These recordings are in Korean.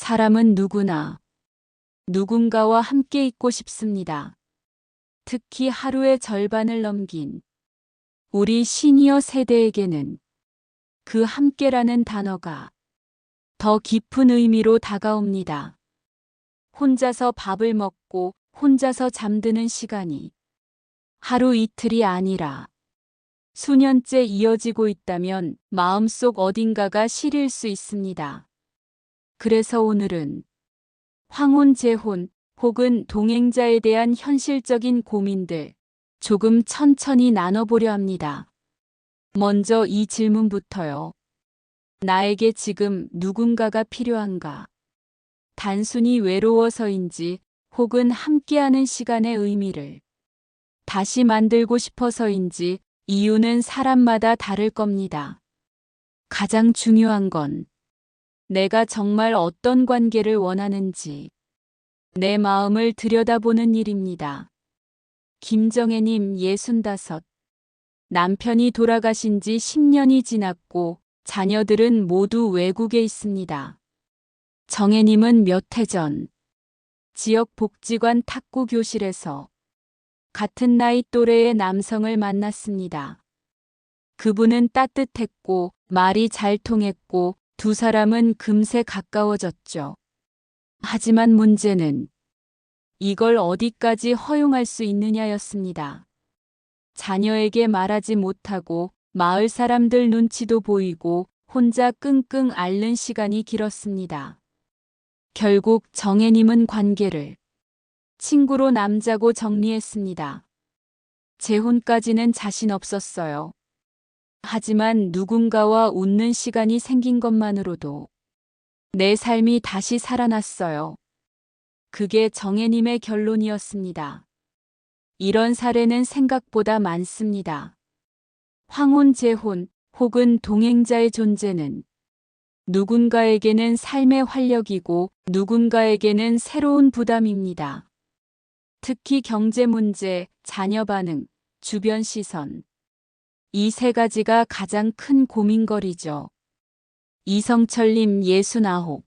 사람은 누구나 누군가와 함께 있고 싶습니다. 특히 하루의 절반을 넘긴 우리 시니어 세대에게는 그 함께라는 단어가 더 깊은 의미로 다가옵니다. 혼자서 밥을 먹고 혼자서 잠드는 시간이 하루 이틀이 아니라 수년째 이어지고 있다면 마음속 어딘가가 시릴 수 있습니다. 그래서 오늘은 황혼 재혼 혹은 동행자에 대한 현실적인 고민들 조금 천천히 나눠보려 합니다. 먼저 이 질문부터요. 나에게 지금 누군가가 필요한가? 단순히 외로워서인지 혹은 함께하는 시간의 의미를 다시 만들고 싶어서인지 이유는 사람마다 다를 겁니다. 가장 중요한 건 내가 정말 어떤 관계를 원하는지 내 마음을 들여다보는 일입니다. 김정혜님 65. 남편이 돌아가신 지 10년이 지났고 자녀들은 모두 외국에 있습니다. 정혜님은 몇 해 전 지역 복지관 탁구 교실에서 같은 나이 또래의 남성을 만났습니다. 그분은 따뜻했고 말이 잘 통했고 두 사람은 금세 가까워졌죠. 하지만 문제는 이걸 어디까지 허용할 수 있느냐였습니다. 자녀에게 말하지 못하고 마을 사람들 눈치도 보이고 혼자 끙끙 앓는 시간이 길었습니다. 결국 정혜님은 관계를 친구로 남자고 정리했습니다. 재혼까지는 자신 없었어요. 하지만 누군가와 웃는 시간이 생긴 것만으로도 내 삶이 다시 살아났어요. 그게 정혜님의 결론이었습니다. 이런 사례는 생각보다 많습니다. 황혼 재혼 혹은 동행자의 존재는 누군가에게는 삶의 활력이고 누군가에게는 새로운 부담입니다. 특히 경제 문제, 자녀 반응, 주변 시선. 이 세 가지가 가장 큰 고민거리죠. 이성철님 69.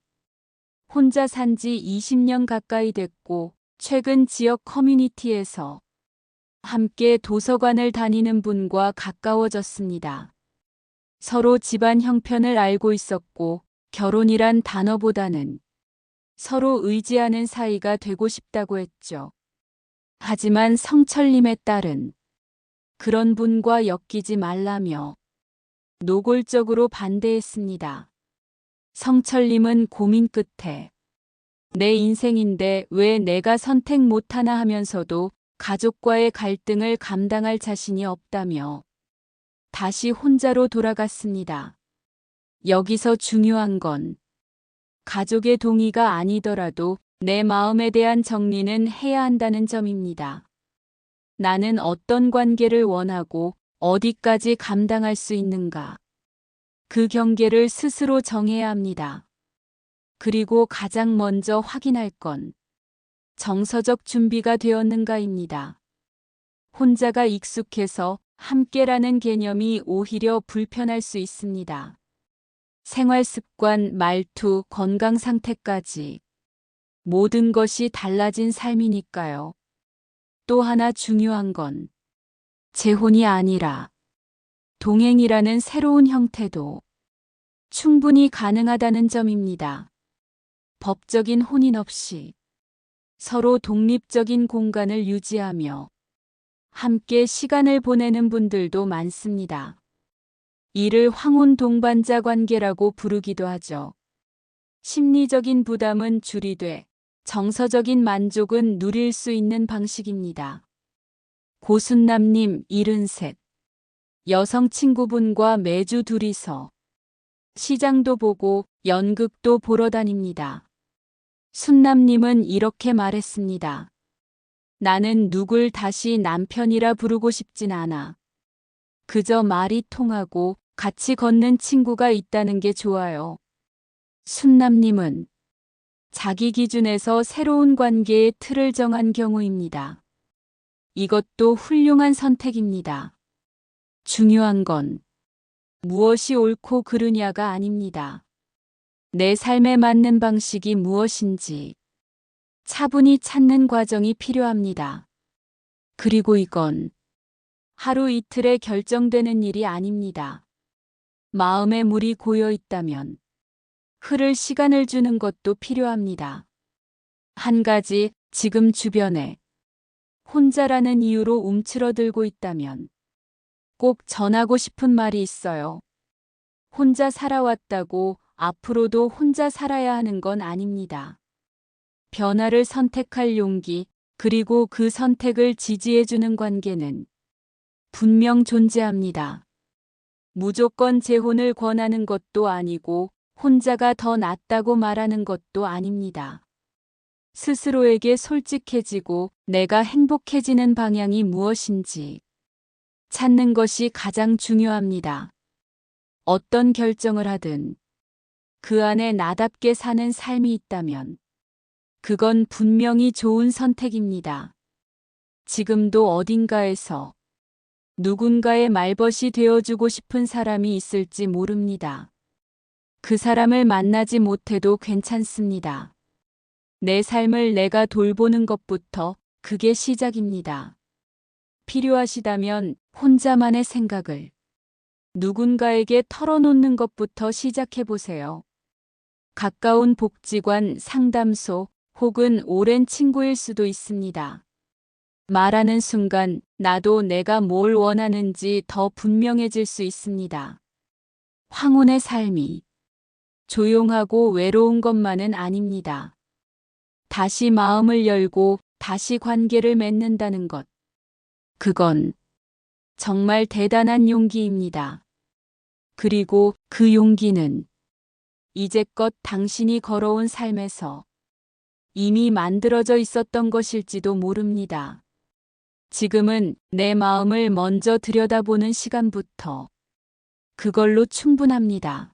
혼자 산 지 20년 가까이 됐고 최근 지역 커뮤니티에서 함께 도서관을 다니는 분과 가까워졌습니다. 서로 집안 형편을 알고 있었고 결혼이란 단어보다는 서로 의지하는 사이가 되고 싶다고 했죠. 하지만 성철님의 딸은 그런 분과 엮이지 말라며 노골적으로 반대했습니다. 성철님은 고민 끝에 내 인생인데 왜 내가 선택 못하나 하면서도 가족과의 갈등을 감당할 자신이 없다며 다시 혼자로 돌아갔습니다. 여기서 중요한 건 가족의 동의가 아니더라도 내 마음에 대한 정리는 해야 한다는 점입니다. 나는 어떤 관계를 원하고 어디까지 감당할 수 있는가? 그 경계를 스스로 정해야 합니다. 그리고 가장 먼저 확인할 건 정서적 준비가 되었는가입니다. 혼자가 익숙해서 함께라는 개념이 오히려 불편할 수 있습니다. 생활 습관, 말투, 건강 상태까지 모든 것이 달라진 삶이니까요. 또 하나 중요한 건 재혼이 아니라 동행이라는 새로운 형태도 충분히 가능하다는 점입니다. 법적인 혼인 없이 서로 독립적인 공간을 유지하며 함께 시간을 보내는 분들도 많습니다. 이를 황혼 동반자 관계라고 부르기도 하죠. 심리적인 부담은 줄이되 정서적인 만족은 누릴 수 있는 방식입니다. 고순남님 73. 여성 친구분과 매주 둘이서 시장도 보고 연극도 보러 다닙니다. 순남님은 이렇게 말했습니다. 나는 누굴 다시 남편이라 부르고 싶진 않아. 그저 말이 통하고 같이 걷는 친구가 있다는 게 좋아요. 순남님은 자기 기준에서 새로운 관계의 틀을 정한 경우입니다. 이것도 훌륭한 선택입니다. 중요한 건 무엇이 옳고 그르냐가 아닙니다. 내 삶에 맞는 방식이 무엇인지 차분히 찾는 과정이 필요합니다. 그리고 이건 하루 이틀에 결정되는 일이 아닙니다. 마음에 물이 고여 있다면 흐를 시간을 주는 것도 필요합니다. 한 가지, 지금 주변에 혼자라는 이유로 움츠러들고 있다면 꼭 전하고 싶은 말이 있어요. 혼자 살아왔다고 앞으로도 혼자 살아야 하는 건 아닙니다. 변화를 선택할 용기, 그리고 그 선택을 지지해주는 관계는 분명 존재합니다. 무조건 재혼을 권하는 것도 아니고 혼자가 더 낫다고 말하는 것도 아닙니다. 스스로에게 솔직해지고 내가 행복해지는 방향이 무엇인지 찾는 것이 가장 중요합니다. 어떤 결정을 하든 그 안에 나답게 사는 삶이 있다면 그건 분명히 좋은 선택입니다. 지금도 어딘가에서 누군가의 말벗이 되어주고 싶은 사람이 있을지 모릅니다. 그 사람을 만나지 못해도 괜찮습니다. 내 삶을 내가 돌보는 것부터 그게 시작입니다. 필요하시다면 혼자만의 생각을 누군가에게 털어놓는 것부터 시작해보세요. 가까운 복지관, 상담소 혹은 오랜 친구일 수도 있습니다. 말하는 순간 나도 내가 뭘 원하는지 더 분명해질 수 있습니다. 황혼의 삶이 조용하고 외로운 것만은 아닙니다. 다시 마음을 열고 다시 관계를 맺는다는 것. 그건 정말 대단한 용기입니다. 그리고 그 용기는 이제껏 당신이 걸어온 삶에서 이미 만들어져 있었던 것일지도 모릅니다. 지금은 내 마음을 먼저 들여다보는 시간부터 그걸로 충분합니다.